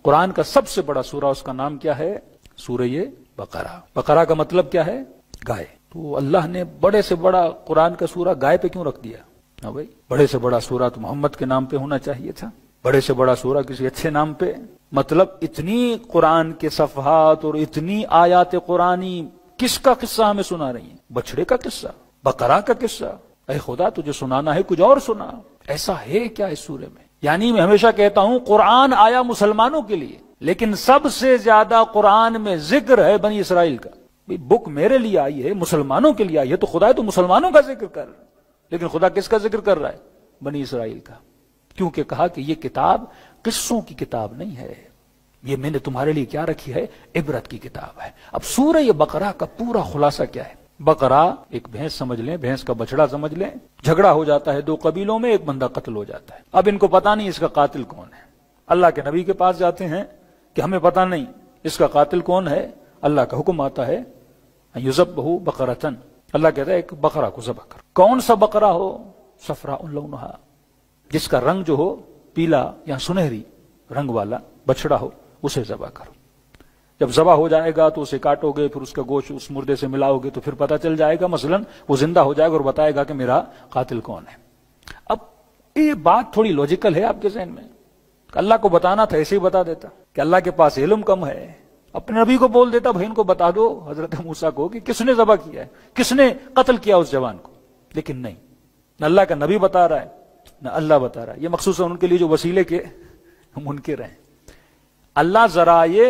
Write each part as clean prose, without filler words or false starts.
قرآن کا سب سے بڑا سورہ اس کا نام کیا ہے؟ سورہ بقرہ۔ بقرہ کا مطلب کیا ہے؟ گائے۔ تو اللہ نے بڑے سے بڑا قرآن کا سورہ گائے پہ کیوں رکھ دیا؟ ہاں بھائی، بڑے سے بڑا سورہ تو محمد کے نام پہ ہونا چاہیے تھا، بڑے سے بڑا سورہ کسی اچھے نام پہ۔ مطلب اتنی قرآن کے صفحات اور اتنی آیات قرآنی کس کا قصہ ہمیں سنا رہی ہیں؟ بچڑے کا قصہ، بقرہ کا قصہ۔ اے خدا، تجھے سنانا ہے کچھ اور سنا، ایسا ہے کیا اس سورے میں؟ یعنی میں ہمیشہ کہتا ہوں قرآن آیا مسلمانوں کے لیے، لیکن سب سے زیادہ قرآن میں ذکر ہے بنی اسرائیل کا۔ بک میرے لیے آئی ہے، مسلمانوں کے لیے آئی ہے، تو خدا تو مسلمانوں کا ذکر کر رہا ہے، لیکن خدا کس کا ذکر کر رہا ہے؟ بنی اسرائیل کا۔ کیونکہ کہا کہ یہ کتاب قصوں کی کتاب نہیں ہے، یہ میں نے تمہارے لیے کیا رکھی ہے؟ عبرت کی کتاب ہے۔ اب سورہ بقرہ کا پورا خلاصہ کیا ہے؟ بقرہ ایک بھینس سمجھ لیں، بھینس کا بچڑا سمجھ لیں، جھگڑا ہو جاتا ہے دو قبیلوں میں، ایک بندہ قتل ہو جاتا ہے۔ اب ان کو پتا نہیں اس کا قاتل کون ہے، اللہ کے نبی کے پاس جاتے ہیں کہ ہمیں پتا نہیں اس کا قاتل کون ہے۔ اللہ کا حکم آتا ہے یذبح بقرۃ، اللہ کہتا ہے ایک بقرہ کو ذبح کر۔ کون سا بقرہ ہو؟ صفراء لونھا، جس کا رنگ جو ہو پیلا یا سنہری رنگ والا بچڑا ہو، اسے ذبح کرو۔ جب ذبح ہو جائے گا تو اسے کاٹو گے، پھر اس کا گوشت اس مردے سے ملاؤ گے تو پھر پتہ چل جائے گا، مثلا وہ زندہ ہو جائے گا اور بتائے گا کہ میرا قاتل کون ہے۔ اب یہ بات تھوڑی لاجیکل ہے آپ کے ذہن میں، اللہ کو بتانا تھا ایسے ہی بتا دیتا، کہ اللہ کے پاس علم کم ہے، اپنے نبی کو بول دیتا بھائی ان کو بتا دو حضرت موسیٰ کو کہ کس نے ذبح کیا ہے، کس نے قتل کیا اس جوان کو۔ لیکن نہیں، نہ اللہ کا نبی بتا رہا ہے نہ اللہ بتا رہا ہے، یہ مخصوصاً ان کے لیے جو وسیلے کے منکر ہیں۔ اللہ ذرائع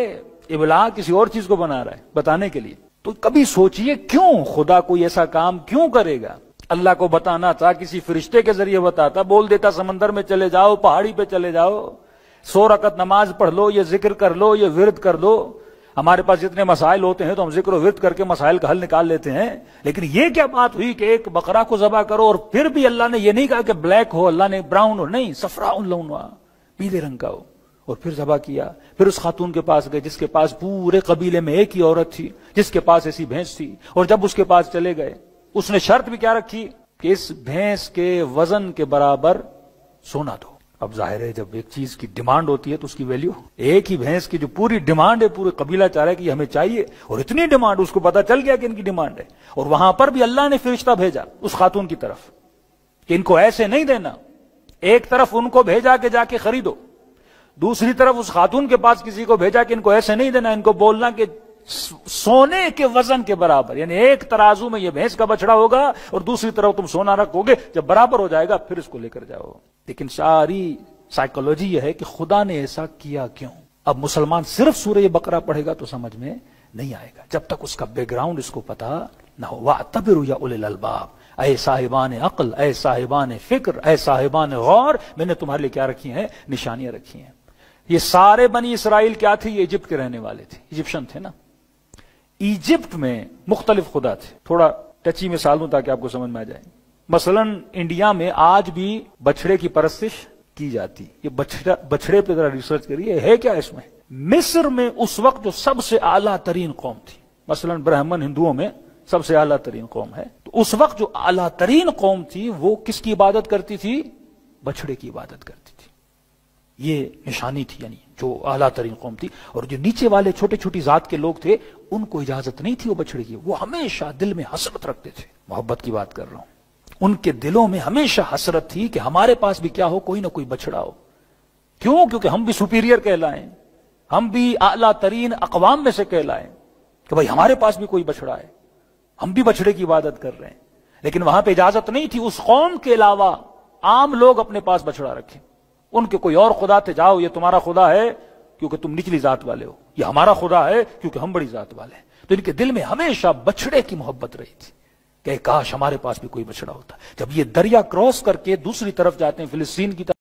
ابلاغ کسی اور چیز کو بنا رہا ہے بتانے کے لیے۔ تو کبھی سوچئے کیوں خدا کوئی ایسا کام کیوں کرے گا؟ اللہ کو بتانا تھا کسی فرشتے کے ذریعے بتاتا، بول دیتا سمندر میں چلے جاؤ، پہاڑی پہ چلے جاؤ، 100 رکعت نماز پڑھ لو، یہ ذکر کر لو، یہ ورد کر دو۔ ہمارے پاس جتنے مسائل ہوتے ہیں تو ہم ذکر و ورد کر کے مسائل کا حل نکال لیتے ہیں، لیکن یہ کیا بات ہوئی کہ ایک بقرہ کو ذبح کرو؟ اور پھر بھی اللہ نے یہ نہیں کہا کہ بلیک ہو، اللہ نے براؤن ہو، نہیں، صفراء لونھا، پیلے رنگ کا ہو۔ اور پھر ذبح کیا، پھر اس خاتون کے پاس گئے جس کے پاس پورے قبیلے میں ایک ہی عورت تھی جس کے پاس ایسی بھینس تھی، اور جب اس کے پاس چلے گئے اس نے شرط بھی کیا رکھی کہ اس بھینس کے وزن کے برابر سونا دو۔ اب ظاہر ہے جب ایک چیز کی ڈیمانڈ ہوتی ہے تو اس کی ویلیو، ایک ہی بھینس کی جو پوری ڈیمانڈ ہے، پورے قبیلہ چاہ رہا ہے کہ یہ ہمیں چاہیے، اور اتنی ڈیمانڈ، اس کو پتا چل گیا کہ ان کی ڈیمانڈ ہے، اور وہاں پر بھی اللہ نے فرشتہ بھیجا اس خاتون کی طرف کہ ان کو ایسے نہیں دینا۔ ایک طرف ان کو بھیجا کہ جا کے خریدو، دوسری طرف اس خاتون کے پاس کسی کو بھیجا کہ ان کو ایسے نہیں دینا، ان کو بولنا کہ سونے کے وزن کے برابر، یعنی ایک ترازو میں یہ بھینس کا بچڑا ہوگا اور دوسری طرف تم سونا رکھو گے، جب برابر ہو جائے گا پھر اس کو لے کر جاؤ۔ لیکن ساری سائیکولوجی یہ ہے کہ خدا نے ایسا کیا کیوں؟ اب مسلمان صرف سورہ بقرہ پڑھے گا تو سمجھ میں نہیں آئے گا جب تک اس کا بیک گراؤنڈ اس کو پتا نہ ہو۔ وَاعْتَبِرُوا يَا أُولِي الْأَلْبَابِ، اے صاحبان عقل، اے صاحبان فکر، اے صاحبان غور، میں نے تمہارے لیے کیا رکھی ہیں؟ نشانیاں رکھی ہیں۔ یہ سارے بنی اسرائیل کیا تھے؟ یہ ایجپٹ کے رہنے والے تھے، ایجپشن تھے نا۔ ایجپٹ میں مختلف خدا تھے، تھوڑا ٹچی مثال دوں تاکہ آپ کو سمجھ میں آ جائے۔ مثلا انڈیا میں آج بھی بچھڑے کی پرستش کی جاتی، یہ بچھڑے پہ ذرا ریسرچ کریے ہے کیا اس میں۔ مصر میں اس وقت جو سب سے اعلیٰ ترین قوم تھی، مثلا برہمن ہندوؤں میں سب سے اعلیٰ ترین قوم ہے، تو اس وقت جو اعلیٰ ترین قوم تھی وہ کس کی عبادت کرتی تھی؟ بچھڑے کی عبادت کرتی تھی۔ یہ نشانی تھی، یعنی جو اعلیٰ ترین قوم تھی، اور جو نیچے والے چھوٹے چھوٹی ذات کے لوگ تھے ان کو اجازت نہیں تھی وہ بچھڑے کی، وہ ہمیشہ دل میں حسرت رکھتے تھے، محبت کی بات کر رہا ہوں، ان کے دلوں میں ہمیشہ حسرت تھی کہ ہمارے پاس بھی کیا ہو، کوئی نہ کوئی بچڑا ہو۔ کیوں؟ کیونکہ ہم بھی سپیریئر کہلائیں، ہم بھی اعلیٰ ترین اقوام میں سے کہلائیں کہ بھائی ہمارے پاس بھی کوئی بچڑا ہے، ہم بھی بچڑے کی عبادت کر رہے ہیں۔ لیکن وہاں پہ اجازت نہیں تھی، اس قوم کے علاوہ عام لوگ اپنے پاس بچڑا رکھیں، ان کے کوئی اور خدا تھے، جاؤ یہ تمہارا خدا ہے کیونکہ تم نچلی ذات والے ہو، یہ ہمارا خدا ہے کیونکہ ہم بڑی ذات والے ہیں۔ تو ان کے دل میں ہمیشہ بچڑے کی محبت رہی تھی کہ کاش ہمارے پاس بھی کوئی بچڑا ہوتا۔ جب یہ دریا کراس کر کے دوسری طرف جاتے ہیں، فلسطین کی طرف